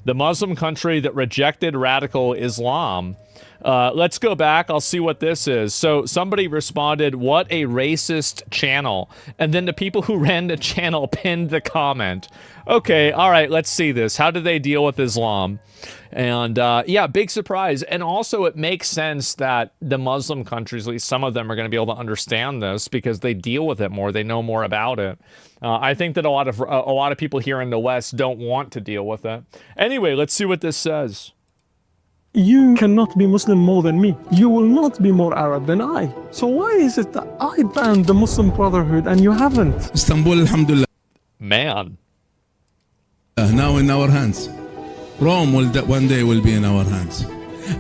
The Muslim country that rejected radical Islam. Let's go back. I'll see what this is. So somebody responded, "What a racist channel." And then the people who ran the channel pinned the comment. Okay, all right, let's see this. How do they deal with Islam? And yeah, big surprise. And also it makes sense that the Muslim countries, at least some of them, are going to be able to understand this because they deal with it more. They know more about it. I think that a lot of people here in the West don't want to deal with it. Anyway, let's see what this says. You cannot be Muslim more than me. You will not be more Arab than I. So why is it that I banned the Muslim Brotherhood and you haven't? Istanbul, alhamdulillah. Man. Now in our hands. Rome one day will be in our hands.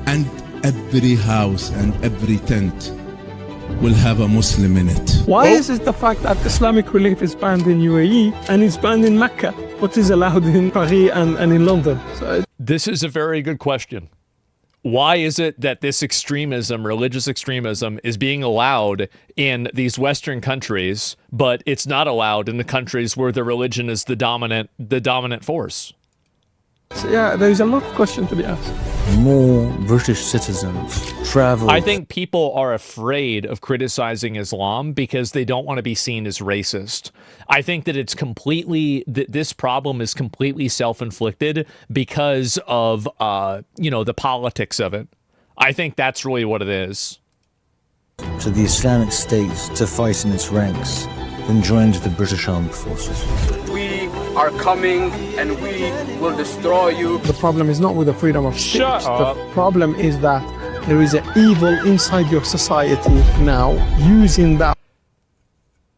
And every house and every tent will have a Muslim in it. Why is it the fact that Islamic relief is banned in UAE and it's banned in Mecca, but is allowed in Paris and in London? This is a very good question. Why is it that this extremism, religious extremism, is being allowed in these Western countries, but it's not allowed in the countries where the religion is the dominant force? So yeah, there's a lot of questions to be asked. More British citizens travel. I think people are afraid of criticizing Islam because they don't want to be seen as racist. I think that it's completely, this problem is completely self-inflicted because of, the politics of it. I think that's really what it is. To the Islamic State to fight in its ranks, then joined the British Armed Forces. We are coming and we will destroy you. The problem is not with the freedom of speech. Shut up. The problem is that there is an evil inside your society now using that.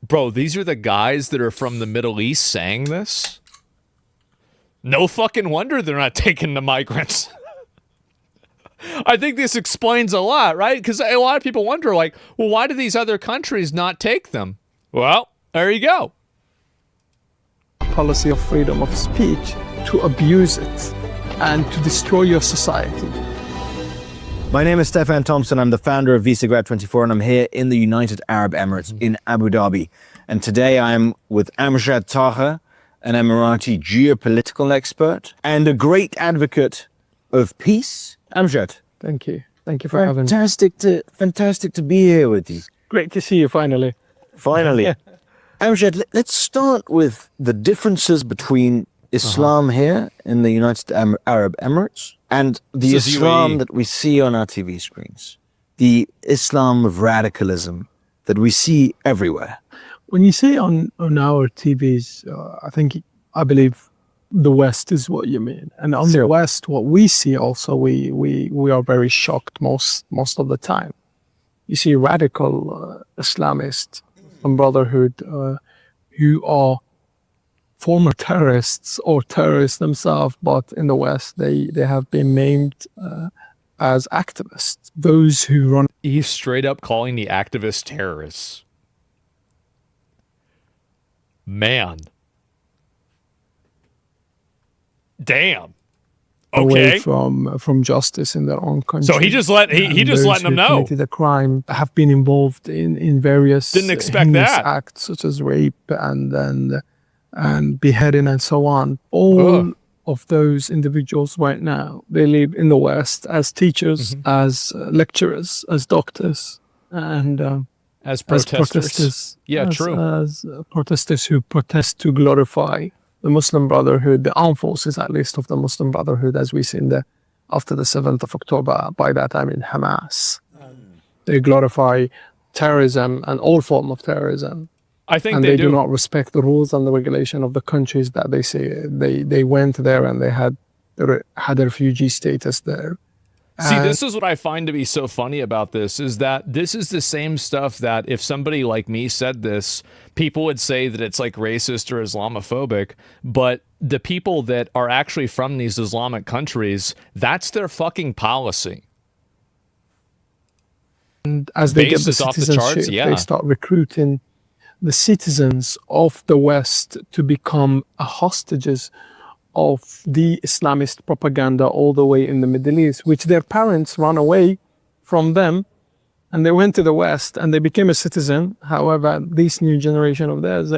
Bro, these are the guys that are from the Middle East saying this? No fucking wonder they're not taking the migrants. I think this explains a lot, right? Because a lot of people wonder, like, well, why do these other countries not take them? Well, there you go. Policy of freedom of speech to abuse it and to destroy your society. My name is Stefan Thompson. I'm the founder of VisaGrad24, and I'm here in the United Arab Emirates in Abu Dhabi. And today I'm with Amjad Taha, an Emirati geopolitical expert and a great advocate of peace. Amjad. Thank you. Thank you for having me. Fantastic to be here with you. Great to see you finally. Finally. Yeah. Amjad, let's start with the differences between Islam here in the United Arab Emirates and the Islam that we see on our TV screens. The Islam of radicalism that we see everywhere. When you say on our TVs, I believe the West is what you mean. And on the West, what we see also, we are very shocked most of the time. You see radical Islamists and Brotherhood who are former terrorists or terrorists themselves, but in the West, they have been named as activists. Those who run... He's straight up calling the activists terrorists. Man. Damn. Okay. Away from justice in their own country. So he just letting them know. Committed a crime, have been involved in various Didn't expect that acts such as rape and beheading and so on. All of those individuals right now, they live in the West as teachers, as lecturers, as doctors, and as protesters. As protesters who protest to glorify the Muslim Brotherhood, the armed forces at least of the Muslim Brotherhood, as we see after the 7th of October, by that time in Hamas. They glorify terrorism and all form of terrorism. I think they do not respect the rules and the regulation of the countries that they say they went there and they had refugee status there. See, this is what I find to be so funny about this, is that this is the same stuff that if somebody like me said this, people would say that it's like racist or Islamophobic, but the people that are actually from these Islamic countries, that's their fucking policy. And as they get the citizenship, they start recruiting the citizens of the West to become hostages of the Islamist propaganda all the way in the Middle East, which their parents ran away from them and they went to the West and they became a citizen. However, this new generation of theirs,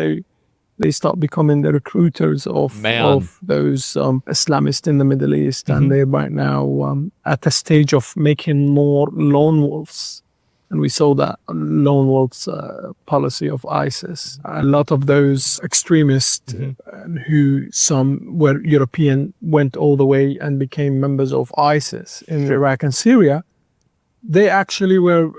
they start becoming the recruiters of those Islamists in the Middle East, and they're right now at a stage of making more lone wolves. And we saw that lone wolves policy of ISIS. A lot of those extremists who some were European went all the way and became members of ISIS in Iraq and Syria. They actually were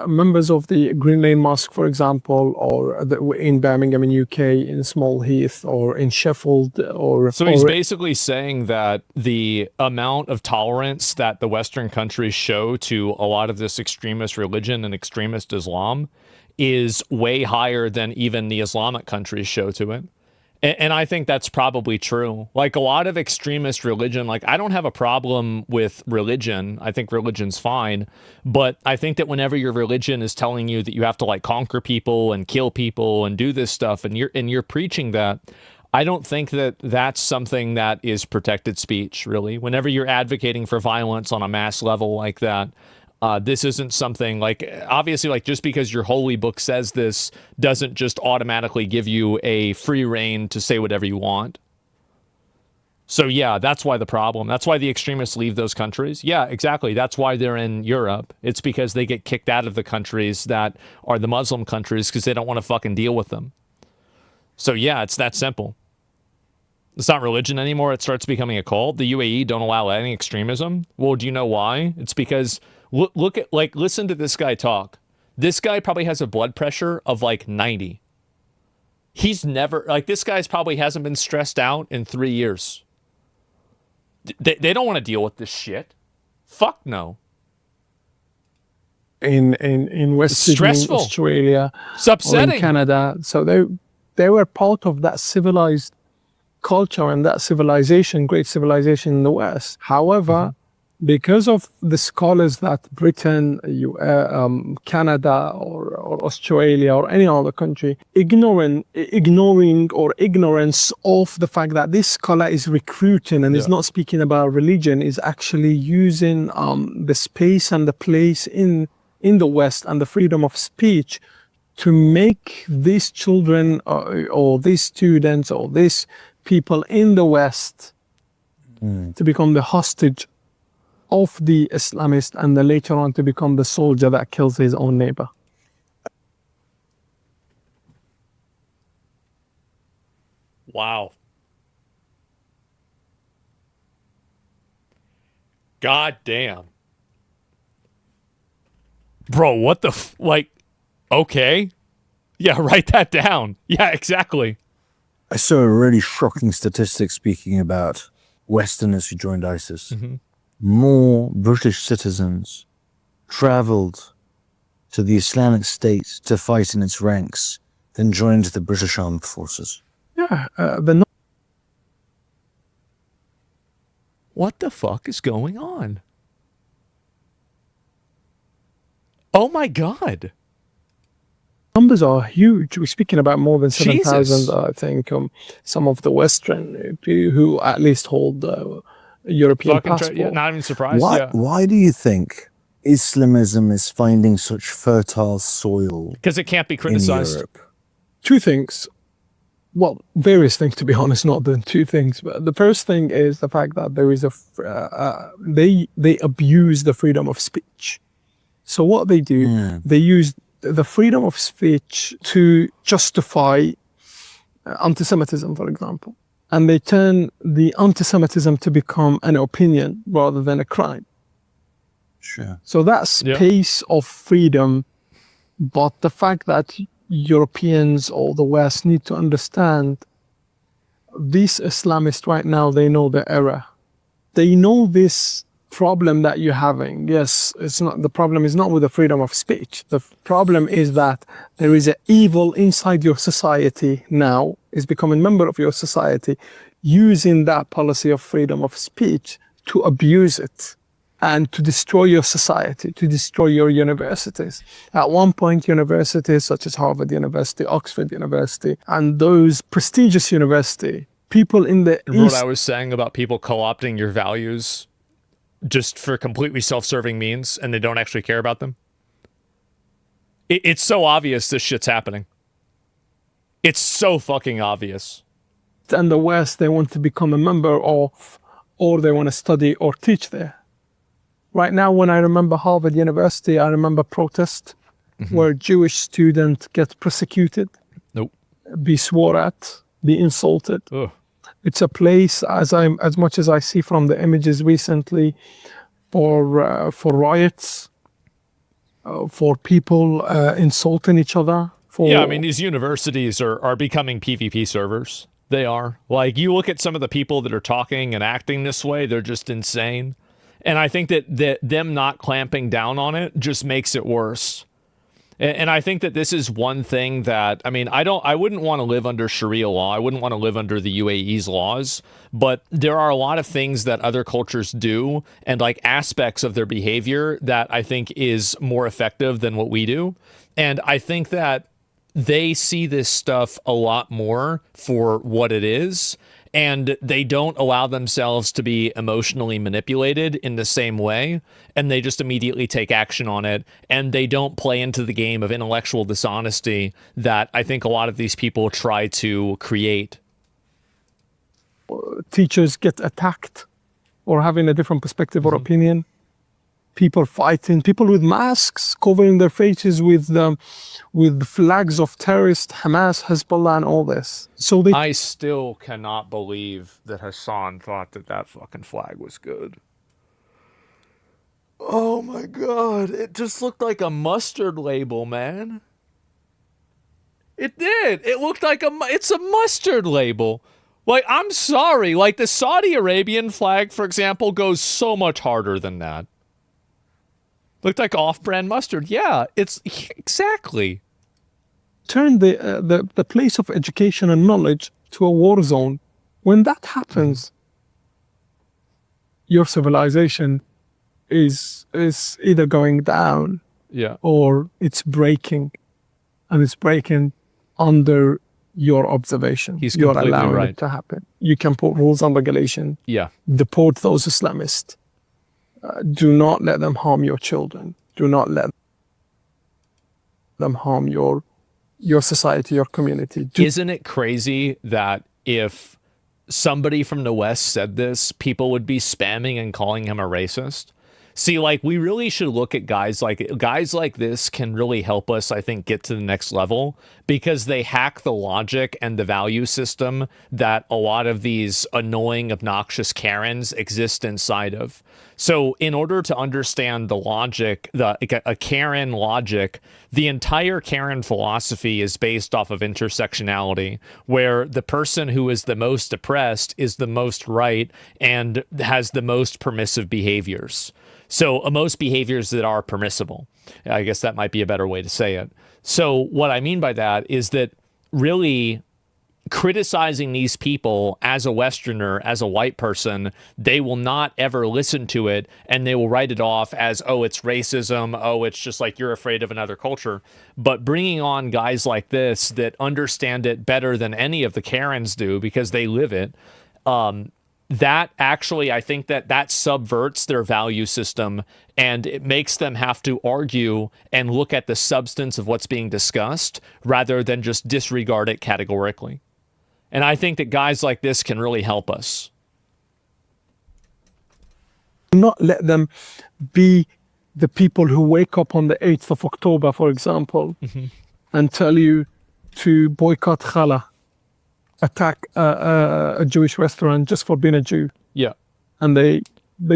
members of the Green Lane Mosque, for example, or in Birmingham in UK, in Small Heath, or in Sheffield. So he's basically saying that the amount of tolerance that the Western countries show to a lot of this extremist religion and extremist Islam is way higher than even the Islamic countries show to it. And I think that's probably true. Like a lot of extremist religion, like I don't have a problem with religion. I think religion's fine. But I think that whenever your religion is telling you that you have to like conquer people and kill people and do this stuff, and you're preaching that, I don't think that that's something that is protected speech, really. Whenever you're advocating for violence on a mass level like that, this isn't something like, obviously, like just because your holy book says this doesn't just automatically give you a free reign to say whatever you want. So yeah, that's why the problem. That's why the extremists leave those countries. Yeah, exactly. That's why they're in Europe. It's because they get kicked out of the countries that are the Muslim countries because they don't want to fucking deal with them. So yeah, it's that simple. It's not religion anymore. It starts becoming a cult. The UAE don't allow any extremism. Well, do you know why? It's because look at, like, listen to this guy talk. This guy probably has a blood pressure of like 90. He's never, like, this guy's probably hasn't been stressed out in 3 years. They don't want to deal with this shit. Fuck no. In West Sydney, Australia, it's upsetting. Or in Canada. So they were part of that civilized culture and that civilization, great civilization in the West. However, because of the scholars that Britain, Canada, or Australia, or any other country, ignoring or ignorance of the fact that this scholar is recruiting and is not speaking about religion, is actually using the space and the place in the West and the freedom of speech to make these children or these students or these people in the West to become the hostage of the Islamist, and then later on to become the soldier that kills his own neighbor. Wow. God damn. Bro, what the like, okay. Yeah, write that down. Yeah, exactly. I saw a really shocking statistic speaking about Westerners who joined ISIS. More British citizens traveled to the Islamic State to fight in its ranks than joined the British Armed Forces. Yeah, what the fuck is going on? Oh my God. Numbers are huge. We're speaking about more than 7,000, I think. Some of the Western who at least hold European passport. Not even surprised. Why do you think Islamism is finding such fertile soil? Because it can't be criticized. In Europe? Two things. Well, various things, to be honest, not the two things. But the first thing is the fact that there is they abuse the freedom of speech. So what they do, they use the freedom of speech to justify anti-Semitism, for example. And they turn the anti-Semitism to become an opinion rather than a crime. Sure. So that space of freedom, but the fact that Europeans or the West need to understand these Islamists right now, they know the error. They know this problem that you're having. Yes, it's not, the problem is not with the freedom of speech. The problem is that there is an evil inside your society now, is becoming a member of your society, using that policy of freedom of speech to abuse it and to destroy your society, to destroy your universities. At one point, universities such as Harvard University, Oxford University, and those prestigious universities, people in the Remember what I was saying about people co-opting your values just for completely self-serving means, and they don't actually care about them? It's so obvious this shit's happening. It's so fucking obvious. And the West, they want to become a member of, or they want to study or teach there. Right now, when I remember Harvard University, I remember protests where Jewish students get persecuted, Nope. be swore at, be insulted. Ugh. It's a place, as much as I see from the images recently, for riots, for people insulting each other. Yeah, I mean, these universities are becoming PvP servers. They are. Like, you look at some of the people that are talking and acting this way, they're just insane. And I think that them not clamping down on it just makes it worse. And I think that this is one thing that, I mean, I wouldn't want to live under Sharia law. I wouldn't want to live under the UAE's laws, but there are a lot of things that other cultures do and like aspects of their behavior that I think is more effective than what we do. And I think that they see this stuff a lot more for what it is, and they don't allow themselves to be emotionally manipulated in the same way, and they just immediately take action on it, and they don't play into the game of intellectual dishonesty that I think a lot of these people try to create. Teachers get attacked or having a different perspective or opinion. People fighting, people with masks covering their faces with flags of terrorists, Hamas, Hezbollah, and all this. So I still cannot believe that Hassan thought that fucking flag was good. Oh my god, it just looked like a mustard label, man. It did. It looked like it's a mustard label. Like, I'm sorry, like the Saudi Arabian flag, for example, goes so much harder than that. Looked like off-brand mustard. Yeah, it's exactly. Turn the place of education and knowledge to a war zone. When that happens, your civilization is either going down, or it's breaking, and it's breaking under your observation. You're allowing right. it to happen. You can put rules and regulation. Yeah. Deport those Islamists. Do not let them harm your children. Do not let them harm your society, your community. Isn't it crazy that if somebody from the West said this, people would be spamming and calling him a racist? See, like, we really should look at guys like this can really help us, I think, get to the next level, because they hack the logic and the value system that a lot of these annoying, obnoxious Karens exist inside of. So in order to understand the logic, a Karen logic, the entire Karen philosophy is based off of intersectionality, where the person who is the most oppressed is the most right and has the most permissive behaviors. So most behaviors that are permissible. I guess that might be a better way to say it. So what I mean by that is that really criticizing these people as a Westerner, as a white person, they will not ever listen to it, and they will write it off as, oh, it's racism, oh, it's just like you're afraid of another culture. But bringing on guys like this that understand it better than any of the Karens do because they live it, that actually, I think that subverts their value system, and it makes them have to argue and look at the substance of what's being discussed rather than just disregard it categorically. And I think that guys like this can really help us. Not let them be the people who wake up on the 8th of October, for example, and tell you to boycott challah, attack a Jewish restaurant just for being a Jew. Yeah. And they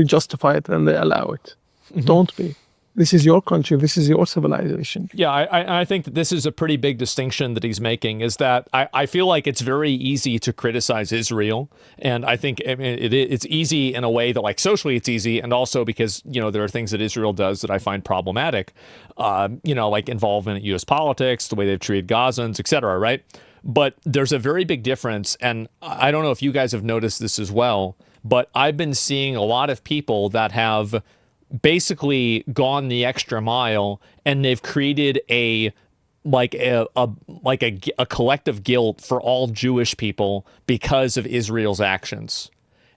justify it and they allow it. Don't be. This is your country. This is your civilization. Yeah, I think that this is a pretty big distinction that he's making, is that I feel like it's very easy to criticize Israel. And I think it's easy in a way that, like, socially it's easy. And also because, there are things that Israel does that I find problematic, like involvement in U.S. politics, the way they've treated Gazans, et cetera, right? But there's a very big difference. And I don't know if you guys have noticed this as well, but I've been seeing a lot of people that have basically gone the extra mile, and they've created a collective guilt for all Jewish people because of Israel's actions.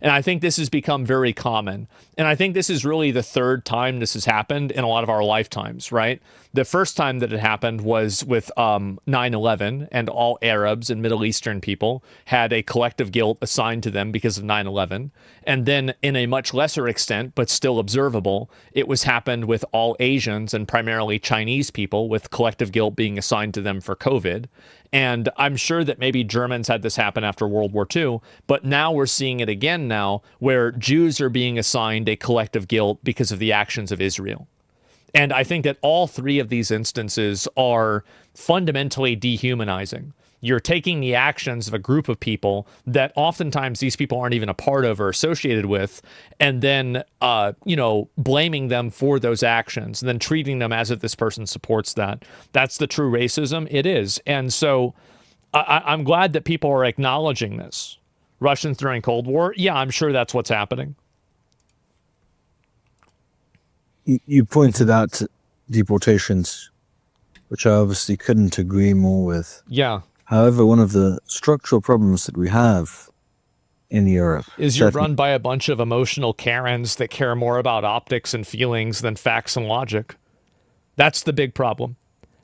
And I think this has become very common. And I think this is really the third time this has happened in a lot of our lifetimes, right? The first time that it happened was with 9/11, and all Arabs and Middle Eastern people had a collective guilt assigned to them because of 9/11. And then in a much lesser extent, but still observable, it was happened with all Asians and primarily Chinese people, with collective guilt being assigned to them for COVID. And I'm sure that maybe Germans had this happen after World War II, but now we're seeing it again now, where Jews are being assigned a collective guilt because of the actions of Israel. And I think that all three of these instances are fundamentally dehumanizing. You're taking the actions of a group of people that oftentimes these people aren't even a part of or associated with, and then, blaming them for those actions, and then treating them as if this person supports that. That's the true racism. It is. And so I'm glad that people are acknowledging this. Russians during Cold War, yeah, I'm sure that's what's happening. You pointed out deportations, which I obviously couldn't agree more with. Yeah. However, one of the structural problems that we have in Europe is you're run by a bunch of emotional Karens that care more about optics and feelings than facts and logic. That's the big problem.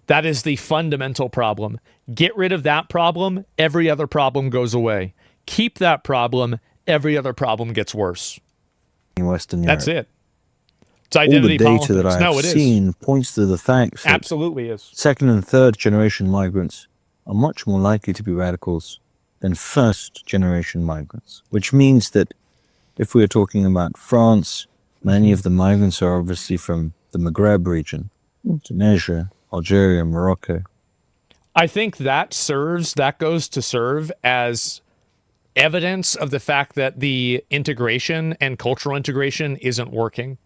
That is the fundamental problem. Get rid of that problem, every other problem goes away. Keep that problem, every other problem gets worse. In Western Europe. That's it. It's identity all the data politics. that I've seen points to the fact that absolutely is. second and third generation migrants are much more likely to be radicals than first generation migrants, which means that if we're talking about France, many of the migrants are obviously from the Maghreb region, Tunisia, Algeria, Morocco. I think that goes to serve as evidence of the fact that the integration and cultural integration isn't working.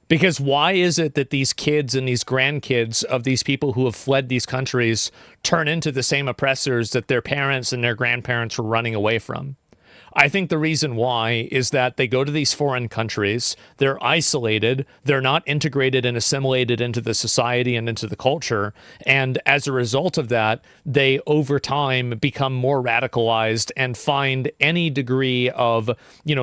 Because why is it that these kids and these grandkids of these people who have fled these countries turn into the same oppressors that their parents and their grandparents were running away from? I think the reason why is that they go to these foreign countries, they're isolated, they're not integrated and assimilated into the society and into the culture, and as a result of that, they over time become more radicalized and find any degree of,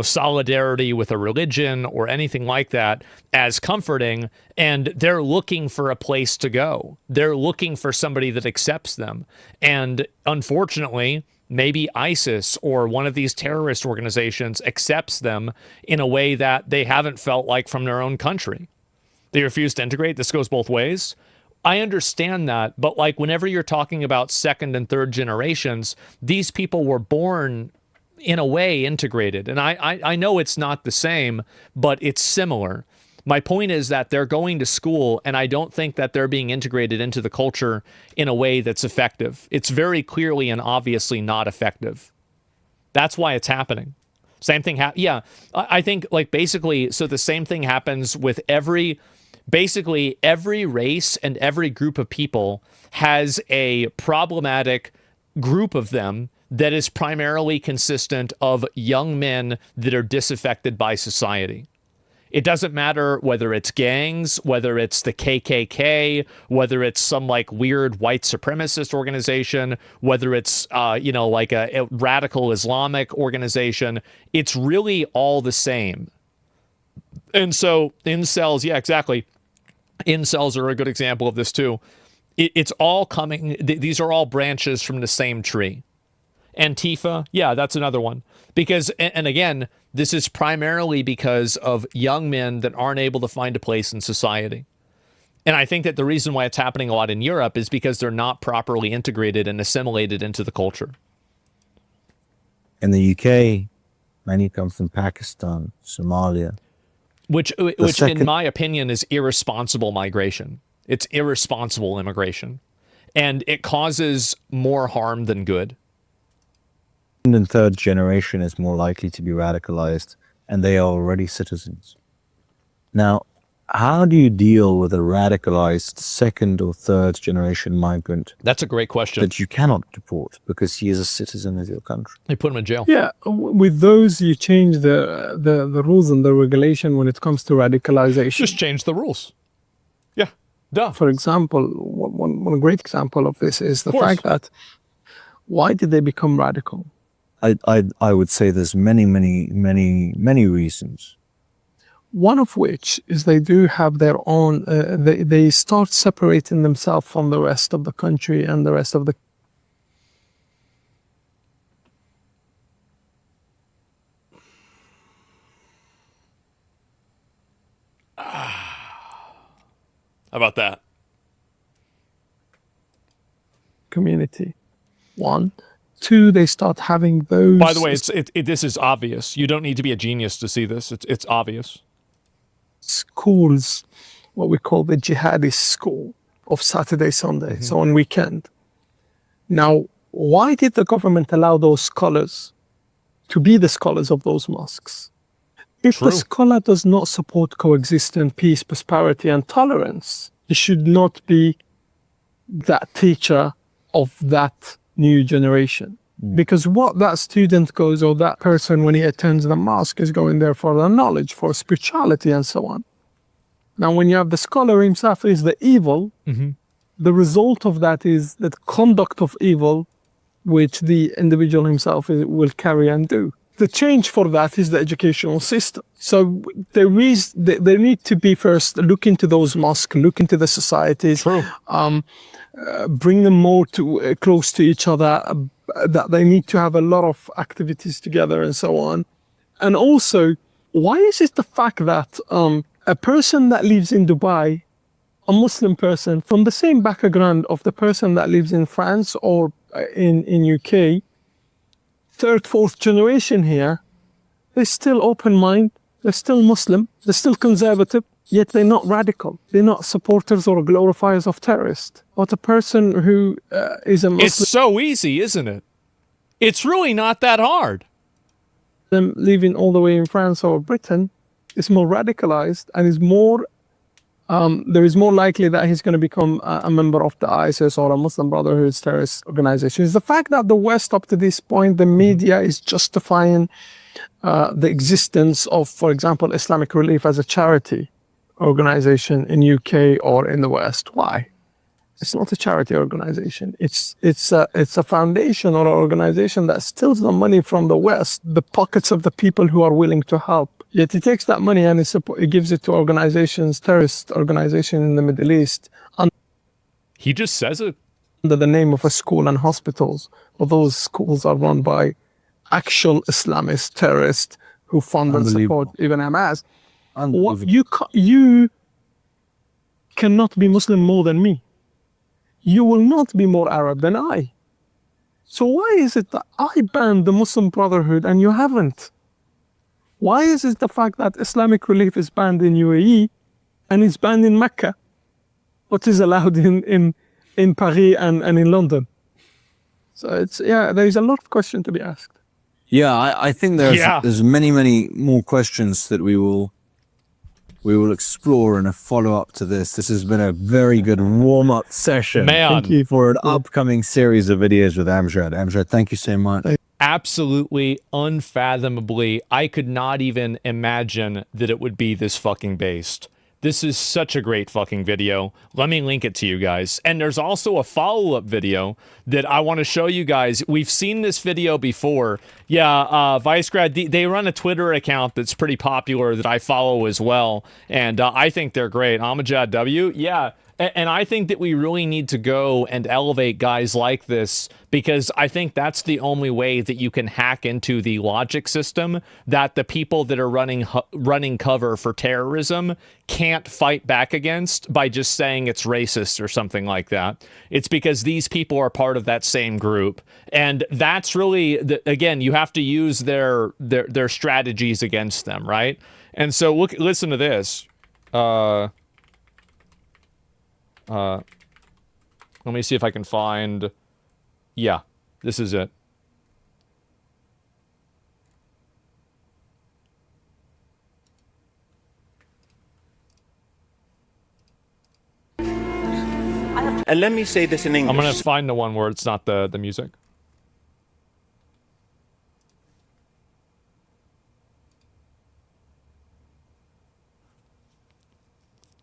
solidarity with a religion or anything like that as comforting, and they're looking for a place to go. They're looking for somebody that accepts them. And unfortunately, maybe ISIS or one of these terrorist organizations accepts them in a way that they haven't felt like from their own country. They refuse to integrate. This goes both ways. I understand that, but whenever you're talking about second and third generations, these people were born in a way integrated. And I know it's not the same, but it's similar. My point is that they're going to school, and I don't think that they're being integrated into the culture in a way that's effective. It's very clearly and obviously not effective. That's why it's happening. Same thing. I think basically, so the same thing happens with every race and every group of people has a problematic group of them that is primarily consistent of young men that are disaffected by society. It doesn't matter whether it's gangs, whether it's the KKK, whether it's some weird white supremacist organization, whether it's, a radical Islamic organization. It's really all the same. And so incels, yeah, exactly. Incels are a good example of this too. It's all coming, these are all branches from the same tree. Antifa, yeah, that's another one. Because, and again, this is primarily because of young men that aren't able to find a place in society. And I think that the reason why it's happening a lot in Europe is because they're not properly integrated and assimilated into the culture. In the UK, many come from Pakistan, Somalia. Which in my opinion, is irresponsible migration. It's irresponsible immigration. And it causes more harm than good. Second and third generation is more likely to be radicalized, and they are already citizens. Now, how do you deal with a radicalized second or third generation migrant? That's a great question. That you cannot deport because he is a citizen of your country. They put him in jail. Yeah, with those you change the rules and the regulation when it comes to radicalization. Just change the rules. Yeah, duh. For example, one great example of this is the fact that why did they become radical? I would say there's many reasons. One of which is they do have their own, they start separating themselves from the rest of the country and the rest of the. How about that? Community. One. Two, they start having those. By the way, this is obvious. You don't need to be a genius to see this. It's obvious. Schools, what we call the jihadi school of Saturday, Sunday, so on weekend. Now, why did the government allow those scholars to be the scholars of those mosques? If the scholar does not support coexistence, peace, prosperity, and tolerance, he should not be that teacher of that new generation. Because what that student goes, or that person when he attends the mosque, is going there for the knowledge, for spirituality, and so on. Now, when you have the scholar himself is the evil, the result of that is that conduct of evil, which the individual himself will carry and do. The change for that is the educational system. So there need to be first look into those mosques, look into the societies, bring them more to close to each other. That they need to have a lot of activities together and so on. And also, why is it the fact that a person that lives in Dubai, a Muslim person from the same background of the person that lives in France or in UK, third, fourth generation here, they're still open mind, they're still Muslim, they're still conservative, yet they're not radical. They're not supporters or glorifiers of terrorists. But a person who is a Muslim... It's so easy, isn't it? It's really not that hard. Them living all the way in France or Britain is more radicalized and is more... there is more likely that he's going to become a member of the ISIS or a Muslim Brotherhood terrorist organization. It's the fact that the West, up to this point, the media is justifying the existence of, for example, Islamic Relief as a charity organization in UK or in the West. Why? It's not a charity organization. It's a foundation or an organization that steals the money from the West, the pockets of the people who are willing to help. Yet it takes that money and it gives it to organizations, terrorist organizations in the Middle East. He just says it. Under the name of a school and hospitals. Well, those schools are run by actual Islamist terrorists who fund and support even Hamas. You cannot be Muslim more than me. You will not be more Arab than I. So why is it that I banned the Muslim Brotherhood and you haven't? Why is it the fact that Islamic Relief is banned in UAE and is banned in Mecca, but is allowed in Paris and in London? So there is a lot of questions to be asked. Yeah, I think there's many more questions that we will explore in a follow-up to this. This has been a very good warm-up session. Thank you for an upcoming series of videos with Amjad. Amjad, thank you so much. Absolutely, unfathomably, I could not even imagine that it would be this fucking based. This is such a great fucking video. Let me link it to you guys. And there's also a follow-up video that I want to show you guys. We've seen this video before. Yeah, ViceGrad, they run a Twitter account that's pretty popular that I follow as well. And I think they're great. Amjad W, yeah. And I think that we really need to go and elevate guys like this, because I think that's the only way that you can hack into the logic system that the people that are running cover for terrorism can't fight back against by just saying it's racist or something like that. It's because these people are part of that same group. And that's really, again, you have to use their strategies against them, right? And so listen to this. Let me see if I can find... Yeah, this is it. And let me say this in English. I'm going to find the one where it's not the music.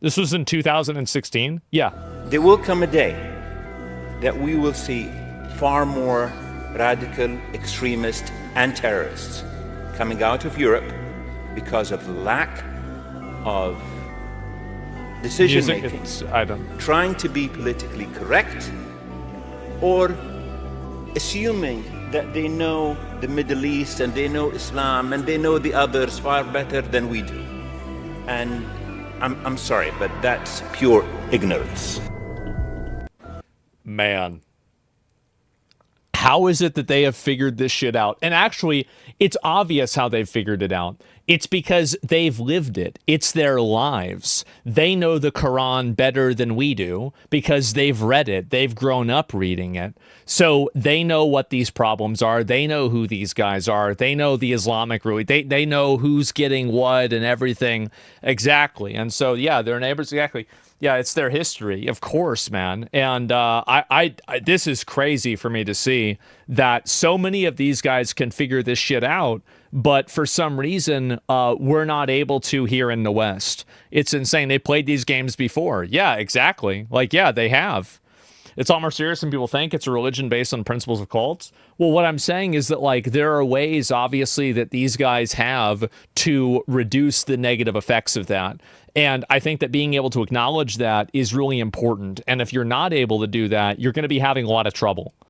This was in 2016? Yeah. There will come a day that we will see far more radical, extremist and terrorists coming out of Europe because of lack of decision making, trying to be politically correct, or assuming that they know the Middle East and they know Islam and they know the others far better than we do. And I'm sorry, but that's pure ignorance. Man. How is it that they have figured this shit out? And actually, it's obvious how they've figured it out. It's because they've lived it. It's their lives. They know the Quran better than we do because they've read it. They've grown up reading it. So they know what these problems are. They know who these guys are. They know the Islamic rule. They know who's getting what and everything exactly. And so, yeah, their neighbors, exactly. Yeah, it's their history, of course, man. And I this is crazy for me to see that so many of these guys can figure this shit out, but for some reason, we're not able to here in the West. It's insane. They played these games before. Yeah, exactly. Like, yeah, they have. It's a lot more serious than people think. It's a religion based on principles of cults. Well, what I'm saying is that, like, there are ways, obviously, that these guys have to reduce the negative effects of that. And I think that being able to acknowledge that is really important. And if you're not able to do that, you're going to be having a lot of trouble.